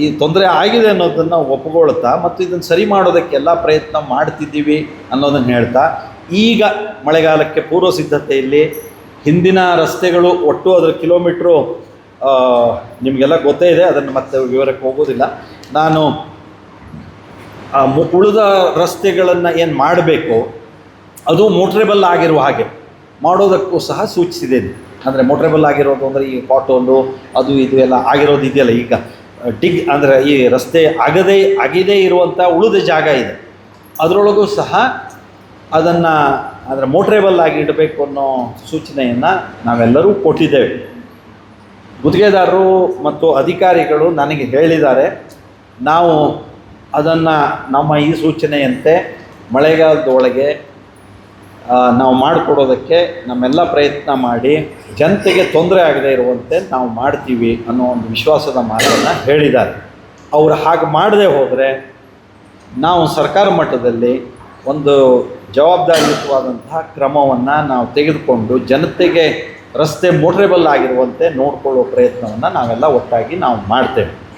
ಈ ತೊಂದರೆ ಆಗಿದೆ ಅನ್ನೋದನ್ನು ಒಪ್ಪಿಕೊಳ್ತಾ ಮತ್ತು ಇದನ್ನು ಸರಿ ಮಾಡೋದಕ್ಕೆಲ್ಲ ಪ್ರಯತ್ನ ಮಾಡ್ತಿದ್ದೀವಿ ಅನ್ನೋದನ್ನು ಹೇಳ್ತಾ, ಈಗ ಮಳೆಗಾಲಕ್ಕೆ ಪೂರ್ವ ಸಿದ್ಧತೆಯಲ್ಲಿ ಹಿಂದಿನ ರಸ್ತೆಗಳು ಒಟ್ಟು ಅದರ ಕಿಲೋಮೀಟ್ರು ನಿಮಗೆಲ್ಲ ಗೊತ್ತೇ ಇದೆ, ಅದನ್ನು ಮತ್ತೆ ವಿವರಕ್ಕೆ ಹೋಗೋದಿಲ್ಲ. ನಾನು ಉಳಿದ ರಸ್ತೆಗಳನ್ನು ಏನು ಮಾಡಬೇಕು ಅದು ಮೋಟ್ರೇಬಲ್ ಆಗಿರುವ ಹಾಗೆ ಮಾಡೋದಕ್ಕೂ ಸಹ ಸೂಚಿಸಿದ್ದೇನೆ. ಅಂದರೆ ಮೋಟ್ರೇಬಲ್ ಆಗಿರೋದು ಅಂದರೆ ಈ ಪಾಟೋಲು ಅದು ಇದು ಎಲ್ಲ ಆಗಿರೋದು ಇದೆಯಲ್ಲ, ಈಗ ಅಂದರೆ ಈ ರಸ್ತೆ ಅಗದೇ ಇರುವಂಥ ಉಳಿದ ಜಾಗ ಇದೆ, ಅದರೊಳಗೂ ಸಹ ಅದನ್ನು ಅಂದರೆ ಮೋಟ್ರೇಬಲ್ ಆಗಿ ಇಡಬೇಕು ಅನ್ನೋ ಸೂಚನೆಯನ್ನು ನಾವೆಲ್ಲರೂ ಕೊಟ್ಟಿದ್ದೇವೆ. ಗುತ್ತಿಗೆದಾರರು ಮತ್ತು ಅಧಿಕಾರಿಗಳು ನನಗೆ ಹೇಳಿದ್ದಾರೆ, ನಾವು ಅದನ್ನು ನಮ್ಮ ಈ ಸೂಚನೆಯಂತೆ ಮಳೆಗಾಲದೊಳಗೆ ನಾವು ಮಾಡಿಕೊಡೋದಕ್ಕೆ ನಮ್ಮೆಲ್ಲ ಪ್ರಯತ್ನ ಮಾಡಿ ಜನತೆಗೆ ತೊಂದರೆ ಆಗದೇ ಇರುವಂತೆ ನಾವು ಮಾಡ್ತೀವಿ ಅನ್ನೋ ಒಂದು ವಿಶ್ವಾಸದ ಮಾತನ್ನು ಹೇಳಿದ್ದಾರೆ. ಅವರು ಹಾಗೆ ಮಾಡದೆ ಹೋದರೆ ನಾವು ಸರ್ಕಾರ ಮಟ್ಟದಲ್ಲಿ ಒಂದು ಜವಾಬ್ದಾರಿಯುತವಾದಂತಹ ಕ್ರಮವನ್ನು ನಾವು ತೆಗೆದುಕೊಂಡು ಜನತೆಗೆ ರಸ್ತೆ ಮೋಟ್ರೇಬಲ್ ಆಗಿರುವಂತೆ ನೋಡಿಕೊಳ್ಳುವ ಪ್ರಯತ್ನವನ್ನು ನಾವೆಲ್ಲ ಒಟ್ಟಾಗಿ ನಾವು ಮಾಡ್ತೇವೆ.